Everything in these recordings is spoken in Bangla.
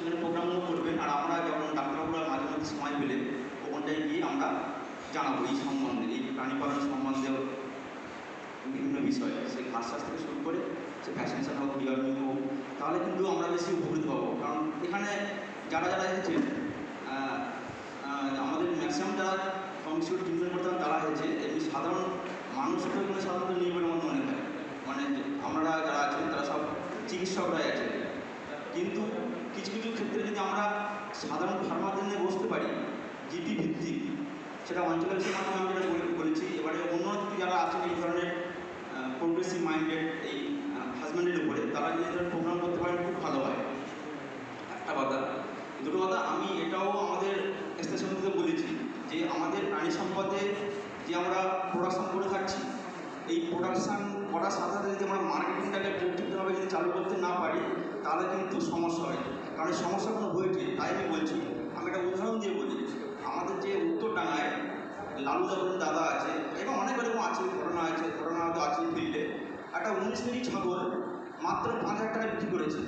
সেখানে প্রোগ্রামগুলো করবেন, আর আমরা যখন ডাক্তারবাবুরা মাঝে মধ্যে সময় পেলে ওখানটায় গিয়ে আমরা জানাবো এই সম্বন্ধে, এই প্রাণী পালন সম্বন্ধে বিভিন্ন বিষয়ে, সে ঘাস চাষ থেকে শুরু করে সে ভ্যাকসিনেশন হোক, ডিওয়ার্মিং হোক, তাহলে কিন্তু আমরা বেশি উপকৃত পাবো। কারণ এখানে যারা যারা এসেছেন, আমাদের ম্যাক্সিমাম যারা কমিউনিটি ট্রিটমেন্ট করতে হবে তারা হয়েছে, এমনি সাধারণ মানুষের কিন্তু সাধারণত নির্ভরের মতো মনে হয়, মানে আমরা যারা আছেন তারা সব চিকিৎসকরাই আছে। কিন্তু কিছু কিছু ক্ষেত্রে যদি আমরা সাধারণ ফার্মারদের নিয়ে বসতে পারি জিপি ভিত্তিক, সেটা অঞ্চলের সে মাধ্যমে আমি যেটা বলেছি। এবারে অন্য যারা আছেন এই ধরনের প্রোগ্রেসিভ মাইন্ডেড এই হাজব্যান্ডের উপরে, তারা যদি ধরনের প্রোগ্রাম করতে পারেন খুব ভালো হয়। একটা কথা, দুটো কথা, আমি এটাও আমাদের স্টেশনগুলোতে বলেছি যে আমাদের প্রাণী সম্পদে যে আমরা প্রোডাকশান করে থাকছি, এই প্রোডাকশান করার সাথে সাথে যদি আমরা মার্কেটিংটাকে ঠিকঠাকভাবে যদি চালু করতে না পারি তাহলে কিন্তু সমস্যা হয়। কারণ এই সমস্যাগুলো হয়েছে, তাই আমি বলছি। আমি একটা উদাহরণ দিয়ে বলি, আমাদের যে উত্তরডাঙ্গায় লালুদা বলে দাদা আছে, এবং অনেক রকম আছে, ঘটনা তো আছে ফিল্ডে, একটা 19 কেজি ছাগল মাত্র 5,000 টাকায় বিক্রি করেছে।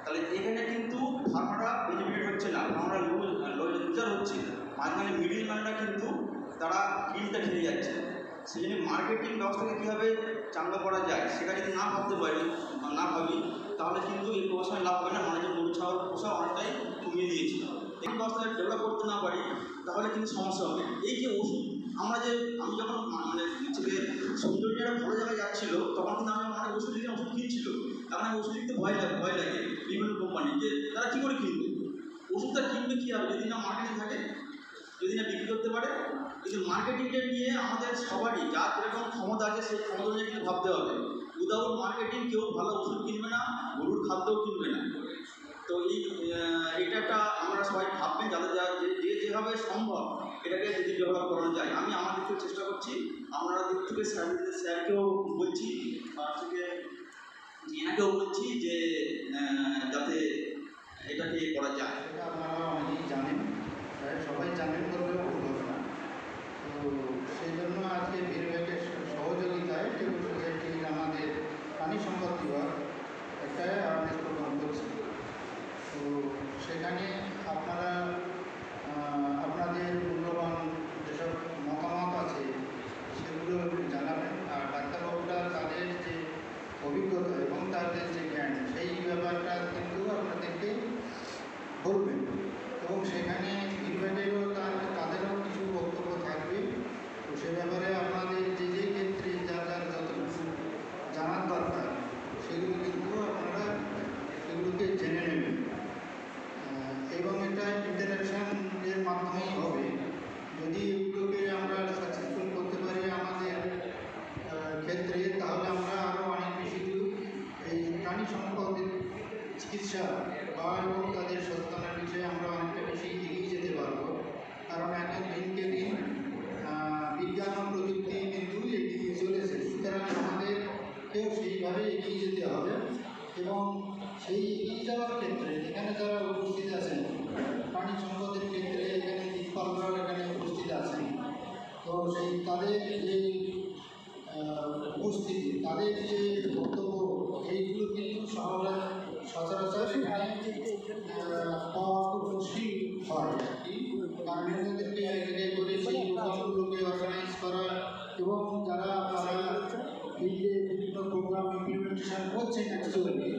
তাহলে এখানে কিন্তু ফার্মাররা বেনিফিট হচ্ছে না, ফার্মাররা লুজার হচ্ছে, মাঝখানে মিডিল ম্যানরা কিন্তু তারা কিনটা খেয়ে যাচ্ছে। সেই জন্য মার্কেটিং ব্যবস্থাকে কীভাবে চাঙ্গা করা যায় সেটা যদি না ভাবতে পারি, না ভাবি, তাহলে কিন্তু এই প্রফেশনে লাভ হয় না। মানুষের গরু ছাগল পোষা অনেকটাই কমিয়ে দিয়েছিল। এই ব্যবস্থাকে ডেভেলপ করতে না পারি তাহলে কিন্তু সমস্যা হবে। এই যে ওষুধ, আমি যখন মানে থেকে সৌন্দর্যটা ভালো জায়গায় যাচ্ছিলো, তখন কিন্তু আমি অনেক ওষুধ লিখে ওষুধ কিনছিল। কারণ আমি ওষুধ লিখতে ভয় লাগে বিভিন্ন কোম্পানি, যে তারা কী করে কিনবে ওষুধটা, কিনবে কী হবে যদি না মার্কেটিং থাকে, যদি না বিক্রি করতে পারে। কিন্তু মার্কেটিংটা নিয়ে আমাদের সবারই যার যেরকম ক্ষমতা আছে সেই ক্ষমতা নিয়ে কিন্তু ভাবতে হবে। উইদাউট মার্কেটিং কেউ ভালো ওষুধ কিনবে না, গরুর খাদ্যও কিনবে না। তো এইটা আমরা সবাই ভাববেন, যাদের যেভাবে সম্ভব এটাকে যদি ডেভেলপ করানো যায়। আমি আমার দিক থেকে চেষ্টা করছি, আপনারা দিক থেকে স্যারকেও বলছি, বা থেকে জিনাকেও বলছি যে যাতে এটাকে করা যায়। এটা আপনারা অনেকেই জানেন, সবাই জানেন বললে ভুল হবে না। তো সেই জন্য আজকে ভিড়ব্যাকের সহযোগিতায় টেবিল সোসাইটির আমাদের প্রাণী সম্পদ বিভাগ একটা অ্যাওয়ারনেস প্রোগ্রাম করছে। তো সেখানে আপনারা আপনাদের মূল্যবান যেসব মতামত আছে সেগুলো জানাবেন, আর ডাক্তারবাবুরা তাদের যে অভিজ্ঞতা এবং তাদের যে জ্ঞান সেই ব্যাপারটা কিন্তু আপনাদেরকে বলবেন। এবং সেখানে ফিডব্যাকেরও তাদেরও কিছু বক্তব্য থাকবে। তো সে ব্যাপারে আপনাদের যে ক্ষেত্রে যার যতটুকু জানার দরকার সেগুলো কিন্তু আপনারা সেগুলোকে জেনে নেবেন। এবং এটা ইন্টারাকশানের মাধ্যমেই হবে। যদি এগুলোকে আমরা সাকসেসফুল করতে পারি আমাদের ক্ষেত্রে, তাহলে আমরা আরও অনেক বেশি দূর এই প্রাণী সম্পদের চিকিৎসা বা এবং তাদের সচেতনার বিষয়ে আমরা অনেকটা বেশি এগিয়ে যেতে পারবো। কারণ এখন দিনকে দিন বিজ্ঞান ও প্রযুক্তি কিন্তু এগিয়ে চলেছে, সুতরাং আমাদেরকেও সেইভাবে এগিয়ে যেতে হবে। এবং সেই এগিয়ে যাওয়ার ক্ষেত্রে এখানে যারা উপস্থিত আছেন প্রাণী সম্পদের ক্ষেত্রে, এখানে দিকপালরাও এখানে উপস্থিত আছেন। তো সেই তাদের যে উপস্থিতি, তাদের যে বক্তব্য, এইগুলো কিন্তু সচরাচর সেখানে পাওয়া খুব মুশকিল হয় আর কি। কারণ এদেরকে এগিয়ে করে সেই প্রোগ্রামগুলোকে অর্গানাইজ করা, এবং যারা ফিল্ডে বিভিন্ন প্রোগ্রাম ইমপ্লিমেন্টেশন করছেন অ্যাকচুয়ালি,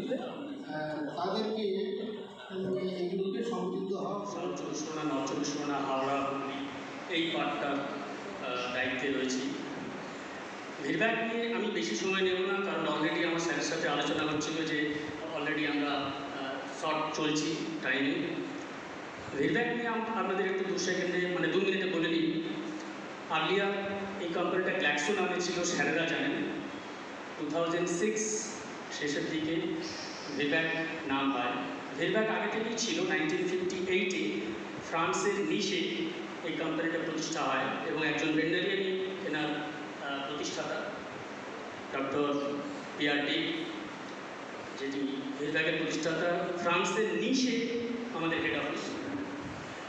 তাদেরকে এগুলোকে সংযুক্ত হওয়া। 24 নর্থ 24 হাওড়া হুগলি এই পার্টটার দায়িত্বে রয়েছি। ভিড়ব্যাক নিয়ে আমি বেশি সময় নেব না, কারণ অলরেডি আমার স্যারের সাথে আলোচনা হচ্ছিল যে অলরেডি আমরা শর্ট চলছি টাইমে। ভিড়ব্যাক নিয়ে আপনাদের একটু 2 সেকেন্ডে মানে 2 মিনিটে বলে নিই। আর্লিয়ার এই কোম্পানিটা গ্ল্যাক্সো নামে ছিল, স্যারেরা জানেন। 2006 শেষের দিকে ভিড়ব্যাক নাম পায়। ভিড়ব্যাক আগে থেকেই ছিল, 1958-এ ফ্রান্সের নিশে এই কোম্পানিটা প্রতিষ্ঠা হয়, এবং একজন ভেটেরিনারি এনার প্রতিষ্ঠাতা ডক্টর পিয়ার ডিক, যেটি ভিড়ব্যাকের প্রতিষ্ঠাতা, ফ্রান্সের নিশে আমাদের হেড অফিস।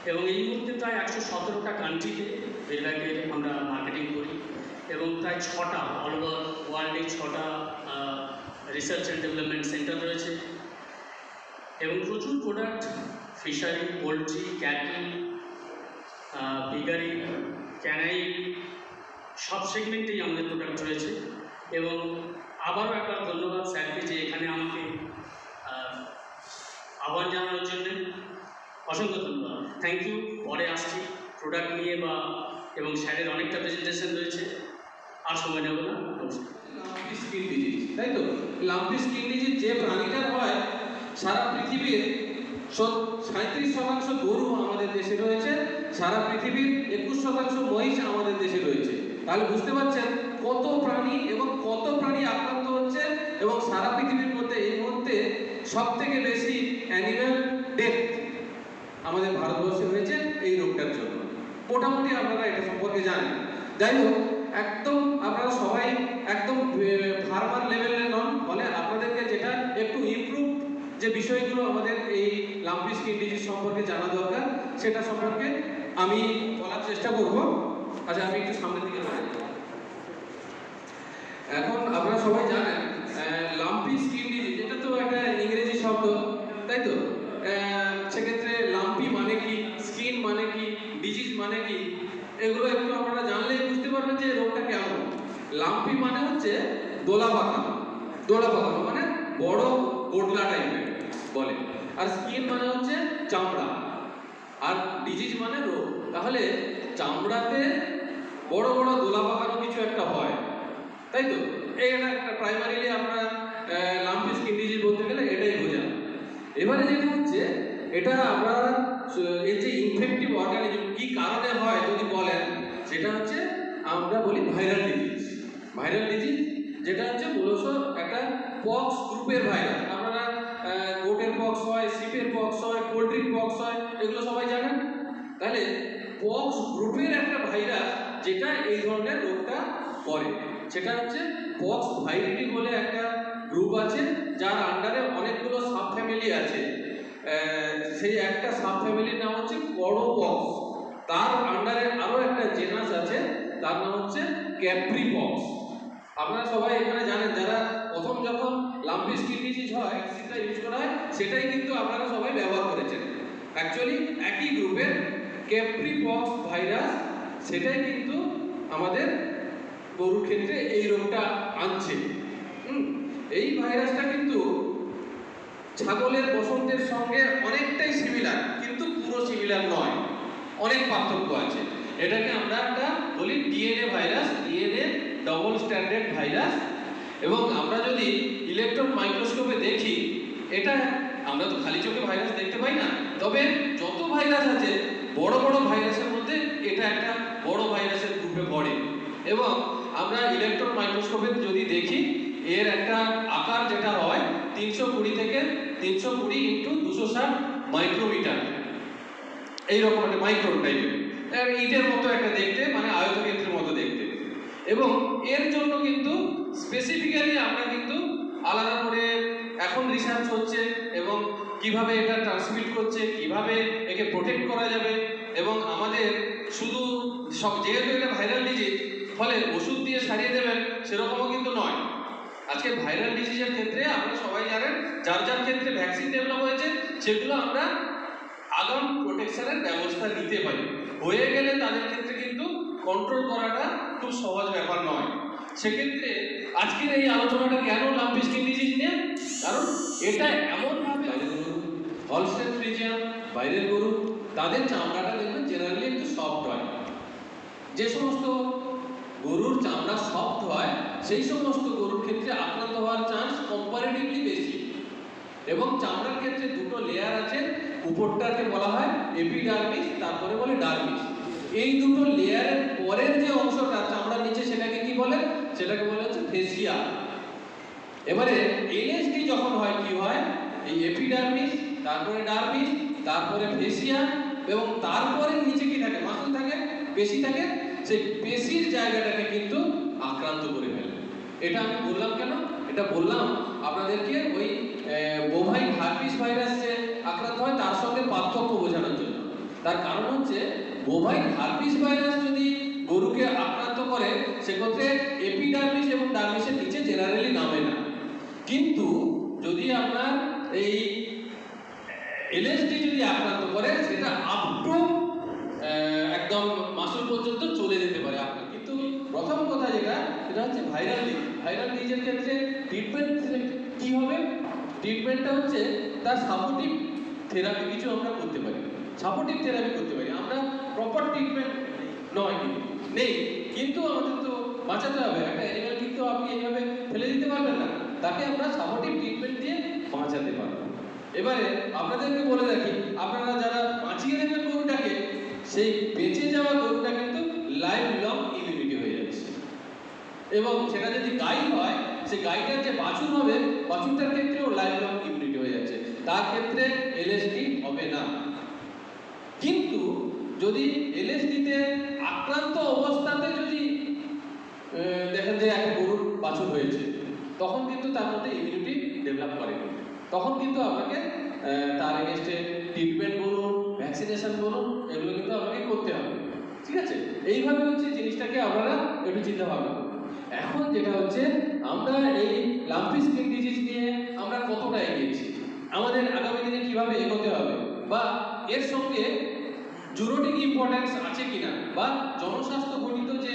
এবং এই মুহূর্তে প্রায় 117টা কান্ট্রিতে ভিড়ব্যাকের আমরা মার্কেটিং করি, এবং প্রায় 6টা অল ওভার ওয়ার্ল্ডে 6টা রিসার্চ অ্যান্ড ডেভেলপমেন্ট সেন্টার রয়েছে। এবং প্রচুর product, fishery, poultry, cattle, piggery, canine, সব সেগমেন্টেই আমাদের প্রোডাক্ট রয়েছে। এবং আবারও একবার ধন্যবাদ স্যারকে যে এখানে আমাকে আহ্বান জানানোর জন্য, অসংখ্য ধন্যবাদ। Thank you. পরে আসছি প্রোডাক্ট নিয়ে এবং স্যারের অনেকটা প্রেজেন্টেশন রয়েছে, আর সময় নেব না। নমস্কার। লাম্পি স্কিন ডিজিজ, তাই তো? লাম্পি স্কিন ডিজিজ যে প্রাণীটার হয়, সারা পৃথিবীর 37% গরু আমাদের দেশে রয়েছে, সারা পৃথিবীর 21% মহিষ আমাদের দেশে রয়েছে। তাহলে বুঝতে পারছেন কত প্রাণী এবং কত প্রাণী আক্রান্ত হচ্ছে। এবং সারা পৃথিবীর মধ্যে এই মুহূর্তে সব থেকে বেশি অ্যানিম্যাল ডেথ আমাদের ভারতবর্ষে হয়েছে এই রোগটার জন্য। মোটামুটি আপনারা এটা সম্পর্কে জানেন। যাই হোক, একদম আপনারা সবাই একদম ফার্মার লেভেলের নন, ফলে আপনাদেরকে যেটা একটু ইমপ্রুভ যে বিষয়গুলো আমাদের এই লাম্পি স্কিন ডিজিজ সম্পর্কে জানা দরকার, সেটা সম্পর্কে আমি বলার চেষ্টা করব। আচ্ছা, আমি একটু সামনের দিকে যাই। এখন আপনারা সবাই জানেন লাম্পি স্কিন ডিজিজ, এটা তো একটা ইংরেজি শব্দ, তাই তো? সেক্ষেত্রে লাম্পি মানে কি, স্কিন মানে কি, ডিজিজ মানে কি, এগুলো একটু আপনারা জানলেই বুঝতে পারবেন যে রোগটা কেমন। লাম্পি মানে হচ্ছে দোলা পাকানো, দোলা পাকানো মানে বড় গোটলা টাইপের বলে। আর স্কিন মানে হচ্ছে চামড়া, আর ডিজিজ মানে রোগ। তাহলে চামড়াতে বড় বড় দোলা পাকানো কিছু একটা হয়, তাই তো? এইটা প্রাইমারিলি আমরা লাম্পি স্কিন ডিজিজ বলতে গেলে এটাই বোঝায়। এবারে যেটা হচ্ছে, এটা আমরা এই যে ইনফেক্টিভ অর্গানিজম কি কারণে হয় যদি বলেন, সেটা হচ্ছে আমরা বলি ভাইরাল ডিজিজ। ভাইরাল ডিজিজ যেটা হচ্ছে মূলত একটা পক্স গ্রুপের ভাইরাস। আপনারা গোটের পক্স হয়, শিপের পক্স হয়, পোলট্রির পক্স হয়, এগুলো সবাই জানেন। তাহলে পক্স গ্রুপের একটা ভাইরাস যেটা এই ধরনের রোগটা করে, সেটা হচ্ছে পক্স ভাইরিডি বলে একটা গ্রুপ আছে, যার আন্ডারে অনেকগুলো সাব ফ্যামিলি আছে। সেই একটা সাব ফ্যামিলির নাম হচ্ছে করোপক্স। তার আন্ডারে আরো একটা জেনাস আছে, তার নাম হচ্ছে ক্যাপ্রিপক্স। আপনারা সবাই এখানে জানেন, যারা প্রথম যখন লাম্পি স্কিন ডিজিজ হয় সেটা ইউজ করা হয়, সেটাই কিন্তু আপনারা সবাই ব্যবহার করেছেন। অ্যাকচুয়ালি একই গ্রুপের ক্যাপ্রিপক্স ভাইরাস, সেটাই কিন্তু আমাদের গরুর ক্ষেত্রে এই রোগটা আনছে। এই ভাইরাসটা কিন্তু ছাগলের বসন্তের সঙ্গে অনেকটাই সিমিলার, কিন্তু পুরো সিমিলার নয়, অনেক পার্থক্য আছে। এটাকে আমরা একটা বলি DNA virus, DNA double standard virus. এবং আমরা যদি ইলেকট্রন মাইক্রোস্কোপে দেখি, এটা আমরা তো খালি চোখে ভাইরাস দেখতে পাই না, তবে যত ভাইরাস আছে বড় বড় ভাইরাসের মধ্যে এটা একটা বড় ভাইরাসের গ্রুপে পড়ে। এবং আমরা ইলেকট্রন মাইক্রোস্কোপে যদি দেখি, এর একটা আকার যেটা হয় 320 থেকে 320 ইন্টু 260 মাইক্রোমিটার, এইরকম একটা মাইক্রোন টাইপের, ইটের মতো একটা দেখতে, মানে আয়তক্ষেত্রের মতো দেখতে। এবং এর জন্য কিন্তু স্পেসিফিক্যালি আমরা কিন্তু আলাদা করে এখন রিসার্চ হচ্ছে, এবং কিভাবে এটা ট্রান্সমিট করছে, কিভাবে একে প্রোটেক্ট করা যাবে। এবং আমাদের শুধু সব, যেহেতু এটা ভাইরাল ডিজিজ, ফলে ওষুধ দিয়ে সারিয়ে দেবেন সেরকমও কিন্তু নয়। আজকে ভাইরাল ডিজিজের ক্ষেত্রে আপনারা সবাই জানেন, যার যার ক্ষেত্রে ভ্যাকসিন ডেভেলপ হয়েছে, সেগুলো আমরা আগাম প্রোটেকশনের ব্যবস্থা নিতে পারি। হয়ে গেলে তাদের ক্ষেত্রে কিন্তু কন্ট্রোল করাটা খুব সহজ ব্যাপার নয়। সেক্ষেত্রে আজকের এই আলোচনাটা কেন লাম্পি স্কিন ডিজিজ নিয়ে, কারণ এটা এমনভাবে হলস্টেইন ফ্রিজিয়ান বাইরের গরু, তাদের চামড়াটা দেখবেন জেনারেলি একটু সফট হয়। যে সমস্ত গরুর চামড়া সফট হয়, সেই সমস্ত গরুর ক্ষেত্রে আক্রান্ত হওয়ার চান্স কম্পারেটিভলি বেশি। এবং চামড়ার ক্ষেত্রে দুটো লেয়ার আছে, উপরটাকে বলা হয় এপিডার্মিস, তারপরে বলে ডার্মিস। এই দুটো লেয়ারের পরের যে অংশটা চামড়ার নিচে, সেটাকে কি বলে? সেটাকে বলে হচ্ছে ফেসিয়া। এবারে এনএসডি যখন হয়, কি হয়? এই এপিডার্মিস, তারপরে ডার্মিস, তারপরে ফেসিয়া, এবং তারপরে নিচে কি থাকে? মাসল থাকে, পেশি থাকে। সেই পেশির জায়গাটাকে কিন্তু আক্রান্ত করে ফেলে। এটা আমি বললাম কেন? এটা বললাম আপনাদেরকে ওই বোভাইন হার্পিস ভাইরাস যে আক্রান্ত হয়, তার সঙ্গে পার্থক্য বোঝানোর জন্য। তার কারণ হচ্ছে, বোভাইন হার্পিস ভাইরাস যদি গরুকে আক্রান্ত করে, সেক্ষেত্রে এপিডার্মিস এবং ডার্মিসের নিচে জেনারেলি নামে না। কিন্তু যদি আপনার এই এলএসডি যদি আক্রান্ত করে সেটা আপ টু একদম মাসুল পর্যন্ত চলে যেতে পারে আপনার। কিন্তু প্রথম কথা যেটা হচ্ছে ভাইরাল ডিজিজের ক্ষেত্রে ট্রিটমেন্ট কি হবে? ট্রিটমেন্টটা হচ্ছে তার সাপোর্টিভ থেরাপি কিছু আমরা করতে পারি, সাপোর্টিভ থেরাপি করতে পারি আমরা, প্রপার ট্রিটমেন্ট নয় কিন্তু নেই। কিন্তু আমাদের তো বাঁচাতে হবে, একটা অ্যানিমাল কিন্তু আপনি এইভাবে ফেলে দিতে পারবেন না, তাকে আমরা সাপোর্টিভ ট্রিটমেন্ট দিয়ে বাঁচাতে পারবো। এবারে আপনাদেরকে বলে রাখি, আপনারা যারা বাঁচিয়ে দেবেন গরুটাকে, সেই বেঁচে যাওয়া গরুটা কিন্তু লাইফ লং ইমিউনিটি হয়ে যাচ্ছে। এবং সেটা যদি গাই হয়, সে গাইটার যে বাছুর হবে, বাছুরটার ক্ষেত্রেও লাইফ লং ইমিউনিটি হয়ে যাচ্ছে, তার ক্ষেত্রে এলএসডি হবে না। কিন্তু যদি এলএসডিতে আক্রান্ত অবস্থাতে যদি দেখেন যে একটা গরুর বাছুর হয়েছে, তখন কিন্তু তার মধ্যে ইমিউনিটি ডেভেলপ করে, তখন কিন্তু আপনাকে তার এগেনস্টে ট্রিটমেন্ট বলুন, ভ্যাকসিনেশন বলুন, এগুলো কিন্তু আপনাকে করতে হবে। ঠিক আছে, এইভাবে হচ্ছে জিনিসটাকে আপনারা একটু চিন্তা ভাবনা করুন। এখন যেটা হচ্ছে, আমরা এই লাম্পি স্কিন ডিজিজ নিয়ে আমরা কতটা এগিয়েছি, আমাদের আগামী দিনে কিভাবে এগোতে হবে, বা এর সঙ্গে জুরোটিক ইম্পর্টেন্স আছে কিনা, বা জনস্বাস্থ্য ঘটিত যে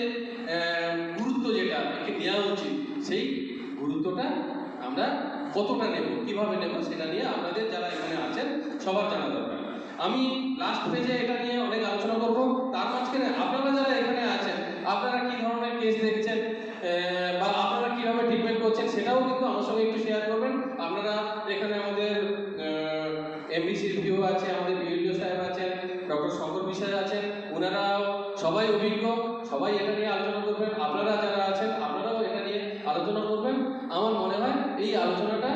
গুরুত্ব যেটা একে নেওয়া উচিত, সেই গুরুত্বটা আমরা কতটা নেব, কিভাবে নেব, সেটা নিয়ে আপনাদের যারা এখানে আছেন সবার জানা দরকার। আমি লাস্ট পেজে এটা নিয়ে অনেক আলোচনা করব। তার মাঝখানে আপনারা যারা এখানে আছেন, আপনারা কি ধরনের কেস দেখছেন বা আপনারা কিভাবে ট্রিটমেন্ট করছেন, সেটাও কিন্তু আমার সঙ্গে একটু শেয়ার করবেন। আপনারা এখানে আমাদের এমবিসির ভিউ আছে, আমাদের বিএলডিও সাহেব আছেন, ডক্টর শঙ্কর বিশ্বাস আছেন, ওনারা সবাই অভিজ্ঞ, সবাই এটা নিয়ে আলোচনা করবেন। আপনারা যারা আছেন আপনারাও এটা নিয়ে আলোচনা করবেন। আমার মনে হয় এই আলোচনাটা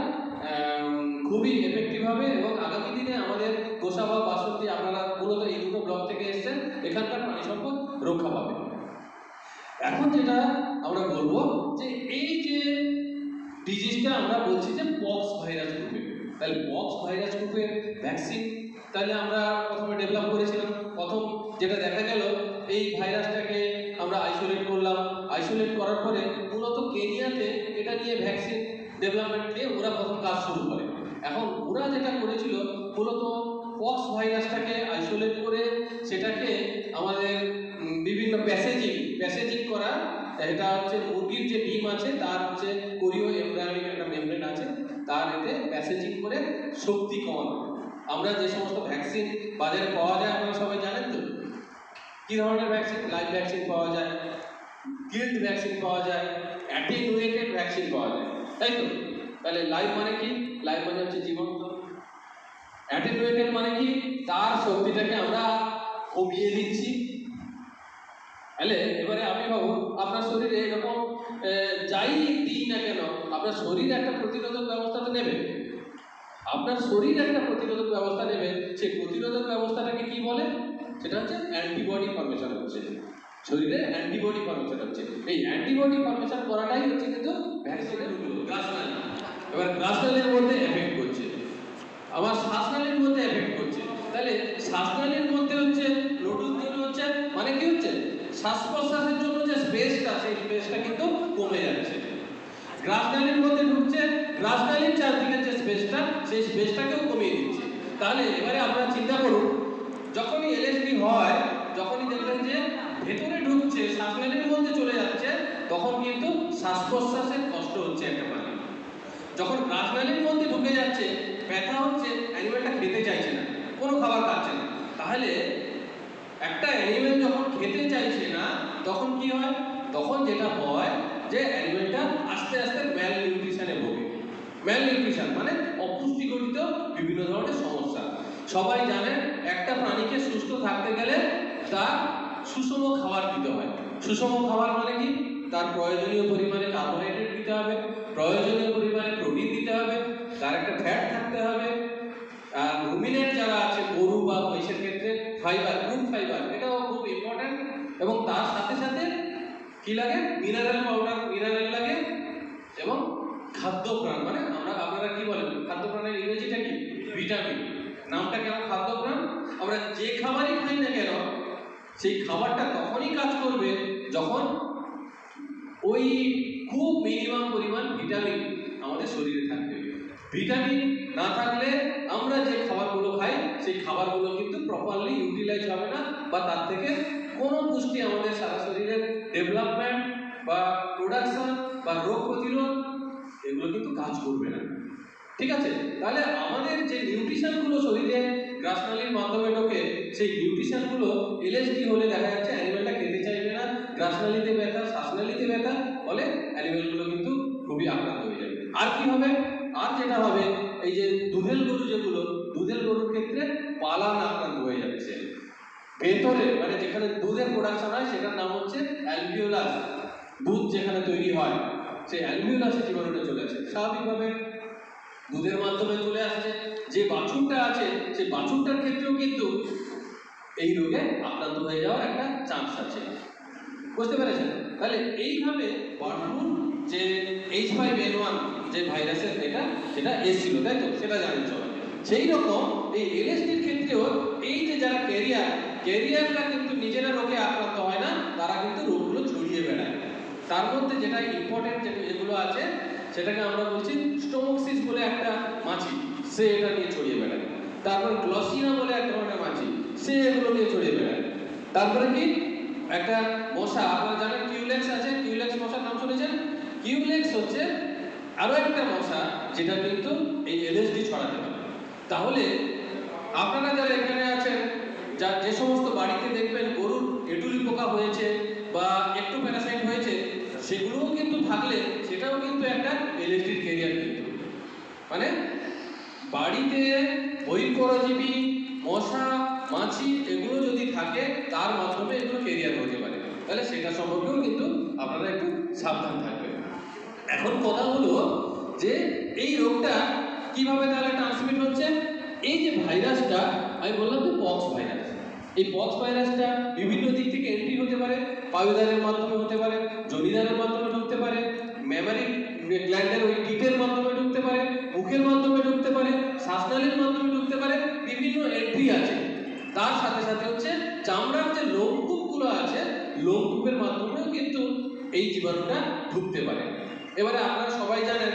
খুবই এফেক্টিভ হবে, এবং আগামী দিনে আমাদের গোসাবা বাসন্তী, আপনারা মূলত এই দুটো ব্লক থেকে এসেছেন, এখানকার প্রাণী সম্পদ রক্ষা পাবে। এখন যেটা আমরা বলবো যে এই যে ডিজিজটা আমরা বলছি যে পক্স ভাইরাস গ্রুপে, তাহলে পক্স ভাইরাস গ্রুপের ভ্যাকসিন তাহলে আমরা প্রথমে ডেভেলপ করেছিলাম। প্রথম যেটা দেখা গেল, এই ভাইরাসটাকে আমরা আইসোলেট করলাম, আইসোলেট করার পরে মূলত কেনিয়াতে এটা নিয়ে ভ্যাকসিন ডেভেলপমেন্ট নিয়ে ওরা প্রথম কাজ শুরু করে। এখন ওরা যেটা করেছিল, মূলত পক্স ভাইরাসটাকে আইসোলেট করে সেটাকে আমাদের বিভিন্ন প্যাসেজিং করা, এটা হচ্ছে মুরগির যে ডিম আছে তার হচ্ছে কোরিও এমব্রায়োনিক একটা মেমব্রেন আছে, তার এতে প্যাসেজিং করে শক্তি কমানো। আমরা যে সমস্ত ভ্যাকসিন বাজারে পাওয়া যায় আপনারা সবাই জানেন তো, কী ধরনের ভ্যাকসিন? লাইভ ভ্যাকসিন পাওয়া যায়, কিল্ড ভ্যাকসিন পাওয়া যায়, অ্যাটেনুয়েটেড ভ্যাকসিন পাওয়া যায়, তাই তো? তাহলে লাইভ মানে কি? লাইভ মানে হচ্ছে জীবন্ত। অ্যাটেনুয়েটেড মানে কি? তার শক্তিটাকে আমরা কমিয়ে দিচ্ছি। তাহলে এবারে আপনি ভাবুন, আপনার শরীরে এরকম যাই দিই না কেন, আপনার শরীর একটা প্রতিরোধক ব্যবস্থা তো নেবে, আপনার শরীর একটা প্রতিরোধক ব্যবস্থা নেবে। সেই প্রতিরোধক ব্যবস্থাটাকে কি বলে? সেটা হচ্ছে অ্যান্টিবডি ফর্মেশন হচ্ছে, শরীরে অ্যান্টিবডি ফর্মেশন হচ্ছে। এই অ্যান্টিবডি ফর্মেশন করাটাই হচ্ছে কিন্তু ভ্যাকসিনের গ্রাসনালি। এবার গ্রাসনালির মধ্যে এফেক্ট করছে, আমার শ্বাসনালীর মধ্যে এফেক্ট করছে। তাহলে শ্বাসনালীর মধ্যে হচ্ছে লোডুর জন্য হচ্ছে মানে কি হচ্ছে, শ্বাস প্রশ্বাসের জন্য যে স্পেসটা, সেই স্পেসটা কিন্তু কমে যাচ্ছে। গ্রাসনালীর মধ্যে ঢুকছে, গ্রাসনালীর চারদিকের যে স্পেসটা, সেই স্পেসটাকেও কমিয়ে দিচ্ছে। তাহলে এবারে আপনারা চিন্তা করুন, যখনই এলএসডি হয়, যখনই দেখবেন যে ভেতরে ঢুকছে, শ্বাসনালীর মধ্যে চলে যাচ্ছে, তখন কিন্তু শ্বাস প্রশ্বাসের কষ্ট হচ্ছে একটা প্রাণী। যখন গ্রাসনালীর মধ্যে ঢুকে যাচ্ছে, ব্যথা হচ্ছে, অ্যানিমেলটা খেতে চাইছে না, কোনো খাবার খাচ্ছে না। তাহলে একটা অ্যানিমেল যখন খেতে চাইছে না, তখন কি হয়? তখন যেটা হয় যে অ্যানিমেলটা আস্তে আস্তে ম্যাল নিউট্রিশনে ভোগে। ম্যাল নিউট্রিশন মানে অপুষ্টিগঠিত বিভিন্ন ধরনের সমস্যা। সবাই জানেন, একটা প্রাণীকে সুস্থ থাকতে গেলে তার সুষম খাবার দিতে হয়। সুষম খাবার মানে কি? তার প্রয়োজনীয় পরিমাণে কার্বোহাইড্রেট দিতে হবে, প্রয়োজনীয় পরিমাণে প্রোটিন দিতে হবে, তার একটা ফ্যাট থাকতে হবে, আর রুমিনেন্ট যারা আছে, গরু বা মহিষের ক্ষেত্রে ফাইবার, গুড ফাইবার, এটাও খুব ইম্পর্টেন্ট। এবং তার সাথে সাথে কি লাগে? মিনারেল পাউডার, মিনারেল লাগে, এবং খাদ্যপ্রাণ মানে আপনারা কি বলেন, খাদ্যপ্রাণের ইংরেজিটা কি? ভিটামিন। নামটা কেমন, খাদ্যপ্রাণ। আমরা যে খাবারই খাই না কেন, সেই খাবারটা তখনই কাজ করবে যখন ওই খুব মিনিমাম পরিমাণ ভিটামিন আমাদের শরীরে থাকবে। ভিটামিন না থাকলে আমরা যে খাবারগুলো খাই সেই খাবারগুলো কিন্তু প্রপারলি ইউটিলাইজ হবে না, বা তার থেকে কোনো পুষ্টি আমাদের সারা শরীরের ডেভেলপমেন্ট বা প্রোডাকশন বা রোগ প্রতিরোধ এগুলো কিন্তু কাজ করবে না। ঠিক আছে, তাহলে আমাদের যে নিউট্রিশনগুলো শরীরে গ্রাসনালির মাধ্যমে ঢোকে, সেই নিউট্রিশনগুলো এলএসডি হলে দেখা যাচ্ছে অ্যানিমেলটা খেতে চাইবে না, গ্রাসনালিতে ব্যথা, শ্বাসনালিতে ব্যথা, ফলে অ্যানিমেলগুলো কিন্তু খুবই আক্রান্ত হয়ে যাবে। আর কি হবে? আর যেটা হবে, এই যে দুধেল গরু যেগুলো, দুধেল গরুর ক্ষেত্রে পালান আক্রান্ত হয়ে যাচ্ছে। ভেতরে মানে যেখানে দুধের প্রোডাকশন হয় সেটার নাম হচ্ছে অ্যালভিওলাস, দুধ যেখানে তৈরি হয় সেই অ্যালভিওলাসে জীবাণুটা চলে আসে, স্বাভাবিকভাবে দুধের মাধ্যমে চলে আসছে। যে বাছুরটা আছে সেই বাছুরটার ক্ষেত্রেও কিন্তু এই রোগে আক্রান্ত হয়ে যাওয়ার একটা চান্স আছে। বুঝতে পেরেছেন? তাহলে এইভাবে বার্ড ফ্লুর যে H5N1 যে ভাইরাসের সেটা এসেছিল, তাই তো? সেটা জানেন সবাই। সেই রকম এই এলএসডির ক্ষেত্রেও এই যে যারা ক্যারিয়াররা কিন্তু নিজেরা রোগে আক্রান্ত হয় না, তারা কিন্তু রোগগুলো ছড়িয়ে বেড়ায়। তার মধ্যে যেটা ইম্পর্টেন্ট যেগুলো আছে সেটাকে আমরা বলছি স্টোমোক্সিস বলে একটা মাছি, সে এটা নিয়ে ছড়িয়ে বেড়ায়। তারপর গ্লসিনা বলে এক ধরনের মাছি, সে এগুলো নিয়ে ছড়িয়ে বেড়ায়। তারপরে কি একটা মশা, আপনারা জানেন কিউলেক্স আছে, কিউলেক্স মশার নাম শুনেছেন? কিউলেক্স হচ্ছে আরো একটা মশা যেটা কিন্তু এই এলএসডি ছড়াতে পারে। তাহলে আপনারা যারা এখানে আছেন, যে সমস্ত বাড়িতে দেখবেন গরুর এটুলি পোকা হয়েছে বা একটু প্যারাসাইট হয়েছে, সেগুলোও কিন্তু থাকলে সেটাও কিন্তু একটা এলএসডির ক্যারিয়ার। কিন্তু মানে বাড়িতে বহিঃপরজীবী মশা, মাছি এগুলো যদি থাকে তার মাধ্যমে এগুলো ক্যারিয়ার হতে পারে। তাহলে সেটা সম্পর্কেও কিন্তু আপনারা একটু সাবধান থাকবেন। এখন কথা হলো যে এই রোগটা কিভাবে তাহলে ট্রান্সমিট হচ্ছে? এই যে ভাইরাসটা আমি বললাম যে পক্স ভাইরাস, এই পক্স ভাইরাসটা বিভিন্ন দিক থেকে এন্ট্রি হতে পারে। পায়ুদারের মাধ্যমে হতে পারে, জনিদারের মাধ্যমে ঢুকতে পারে, মেমারি গ্ল্যান্ডের ওই টিটের মাধ্যমে ঢুকতে পারে, মুখের মাধ্যমে ঢুকতে পারে, শ্বাসনালীর মাধ্যমে ঢুকতে পারে, বিভিন্ন এন্ট্রি আছে। তার সাথে সাথে হচ্ছে চামড়ার যে লোমকূপগুলো আছে, লোমকূপের মাধ্যমেও কিন্তু এই জীবাণুটা ঢুকতে পারে। এবারে আপনারা সবাই জানেন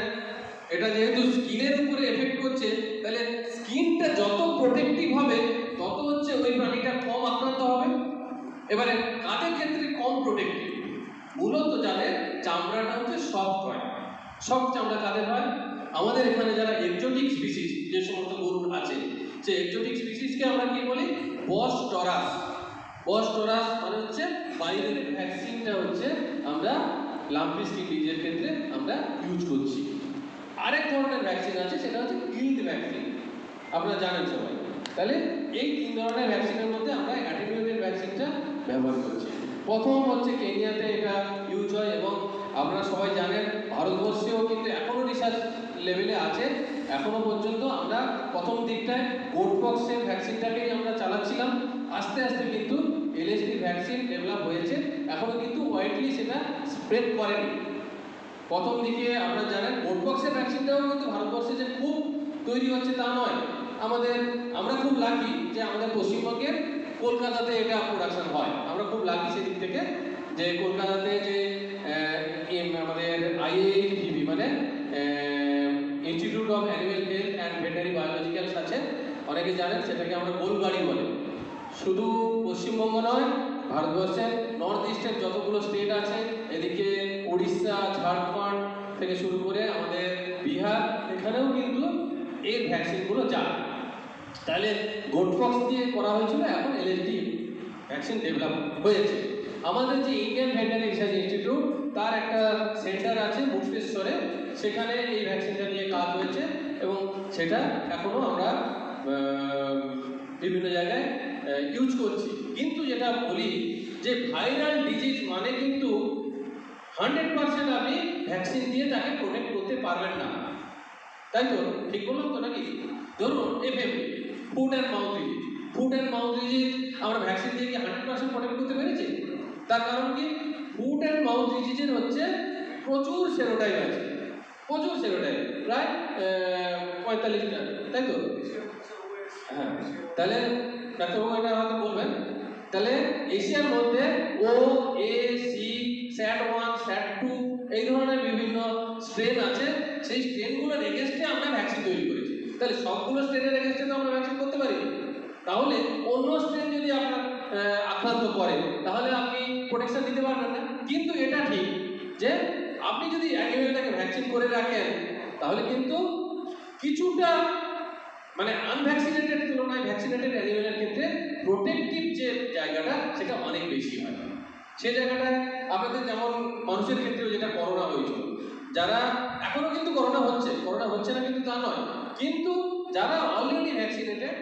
এটা যেহেতু স্কিনের উপরে এফেক্ট করছে, তাহলে স্কিনটা যত প্রোটেক্টিভ হবে তত হচ্ছে ওই প্রাণীটা কম আক্রান্ত হবে। এবারে কাদের ক্ষেত্রে কম প্রোটেক্টিভ? মূলত যাদের চামড়াটা হচ্ছে সফট হয়। সফট চামড়া কাদের হয়? আমাদের এখানে যারা এক্সোটিক স্পিসিস যে সমস্ত গরু আছে, সেই এক্সোটিক স্পিসিসকে আমরা কি বলি? বস টরাস। বস টরাস মানে হচ্ছে বাইরের ভ্যাকসিনটা হচ্ছে আমরা লাম্পি স্কিন ডিজিজের ক্ষেত্রে আমরা ইউজ করছি। আরেক ধরনের ভ্যাকসিন আছে, সেটা হচ্ছে গিল্ড ভ্যাকসিন, আপনারা জানেন সবাই। তাহলে এই তিন ধরনের ভ্যাকসিনের মধ্যে আমরা অ্যাটেনুয়েটেড ভ্যাকসিনটা ব্যবহার করছি। প্রথম হচ্ছে কেনিয়াতে এটা ইউজ হয়, এবং আপনারা সবাই জানেন ভারতবর্ষেও কিন্তু এখনও রিসার্চ লেভেলে আছে। এখনও পর্যন্ত আমরা প্রথম দিকটায় গোটপক্সের ভ্যাকসিনটাকেই আমরা চালাচ্ছিলাম। আস্তে আস্তে কিন্তু এলএসডি ভ্যাকসিন ডেভেলপ হয়েছে, এখনও কিন্তু ওয়াইডলি সেটা স্প্রেড করেনি। প্রথম দিকে আপনারা জানেন গোটপক্সের ভ্যাকসিনটাও কিন্তু ভারতবর্ষে যে খুব তৈরি হচ্ছে তা নয়। আমরা খুব লাকি যে আমাদের পশ্চিমবঙ্গের কলকাতাতে এটা প্রোডাকশন হয়। আমরা খুব লাকি সেদিক থেকে যে কলকাতাতে যে আমাদের IAHBB মানে institute of animal health and veterinary biologicals আছে, অনেকে জানেন, সেটাকে আমরা গোলবাড়ি বলে। শুধু পশ্চিমবঙ্গ নয়, ভারতবর্ষের নর্থ ইস্টের যতগুলো স্টেট আছে, এদিকে উড়িষ্যা, ঝাড়খণ্ড থেকে শুরু করে আমাদের বিহার, এখানেও কিন্তু এর ভ্যাকসিনগুলো যায়। তাহলে গোটপক্স দিয়ে করা হয়েছিল, এখন এলএসডি ভ্যাকসিন ডেভেলপ হয়েছে। আমাদের যে ইন্ডিয়ান ভেটেরিনারি রিসার্চ ইনস্টিটিউট, তার একটা সেন্টার আছে মুক্তেশ্বরে, সেখানে এই ভ্যাকসিনটা নিয়ে কাজ হয়েছে, এবং সেটা এখনও আমরা বিভিন্ন জায়গায় ইউজ করছি। কিন্তু যেটা বলি যে ভাইরাল ডিজিজ মানে কিন্তু 100% আপনি ভ্যাকসিন দিয়ে তাকে প্রোটেক্ট করতে পারবেন না, তাই তো? ঠিক বললাম তো নাকি? ধরুন FMD, food and mouth disease. Food and mouth disease আমরা ভ্যাকসিন দিয়ে কি 100% প্রোটেক্ট করতে পেরেছি? তার কারণ কি? ফুড অ্যান্ড মাউথ ডিজিজের হচ্ছে প্রচুর সেরোটাইপ আছে, প্রচুর সেরোটাইপ, প্রায় 45টা, তাই তো? হ্যাঁ, তাহলে ডাক্তারবাবু এটা হয়তো বলবেন। তাহলে এশিয়ার মধ্যে OAC, SAT1, SAT2 এই ধরনের বিভিন্ন স্ট্রেন আছে। সেই স্ট্রেনগুলোর এগেনস্টে আমরা ভ্যাকসিন তৈরি করেছি। তাহলে সবগুলো স্ট্রেনের এগেনস্টে তো আমরা ভ্যাকসিন করতে পারি। তাহলে অন্য স্ট্রেন যদি আপনার আক্রান্ত করে তাহলে আপনি প্রোটেকশন দিতে পারবেন না। কিন্তু এটা ঠিক যে আপনি যদি অ্যানিমেলটাকে ভ্যাকসিন করে রাখেন তাহলে কিন্তু কিছুটা মানে আনভ্যাকসিনেটেড তুলনায় ভ্যাকসিনেটেড অ্যানিমেলের ক্ষেত্রে প্রোটেক্টিভ যে জায়গাটা সেটা অনেক বেশি হয়। সেই জায়গাটায় আপনাদের যেমন মানুষের ক্ষেত্রেও যেটা করোনা হয়েছিল, যারা এখনো কিন্তু করোনা হচ্ছে না কিন্তু তা নয়, কিন্তু যারা অলরেডি ভ্যাকসিনেটেড